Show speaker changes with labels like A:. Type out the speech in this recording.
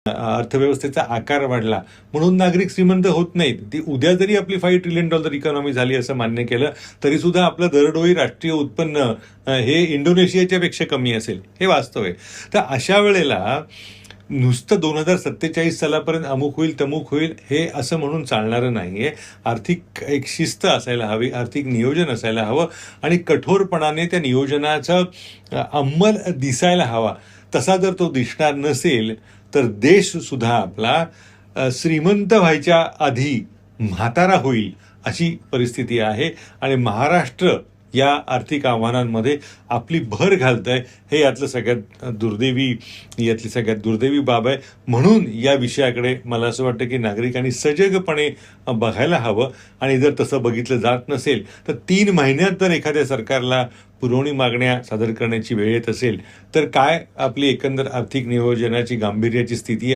A: अर्थव्यवस्थेचा आकार वाढला म्हणून नागरिक श्रीमंत होत नाहीत. ती उद्या जरी आपली $5 ट्रिलियन इकॉनॉमी झाली असं मान्य केलं तरी सुद्धा आपलं दरडोई राष्ट्रीय उत्पन्न हे इंडोनेशियाच्या पेक्षा कमी असेल, हे वास्तव आहे. तर अशा वेळेला नुसतं 2047 सालापर्यंत अमुक होईल तमुक होईल हे असं म्हणून चालणारं नाहीये. आर्थिक एक शिस्त असायला हवी, आर्थिक नियोजन असायला हवं आणि कठोरपणाने त्या नियोजनाचा अंमल दिसायला हवा. तसा जर तो दिसणार नसेल तर देश सुद्धा आपला श्रीमंत व्हायच्या आधी म्हातारा होईल अशी परिस्थिती आहे. आणि महाराष्ट्र या आर्थिक आव्हानांमध्ये आपली भर घालतंय हे यातली सगळ्यात दुर्दैवी बाब आहे. म्हणून या विषयाकडे मला असं वाटतं की नागरिकांनी सजगपणे बघायला हवं. आणि जर तसं बघितलं जात नसेल तर 3 महिन्यात जर एखाद्या सरकारला पुरवणी मागण्या सादर करण्याची वेळ येत असेल तर काय आपली एकंदर आर्थिक नियोजनाची गांभीर्याची स्थिती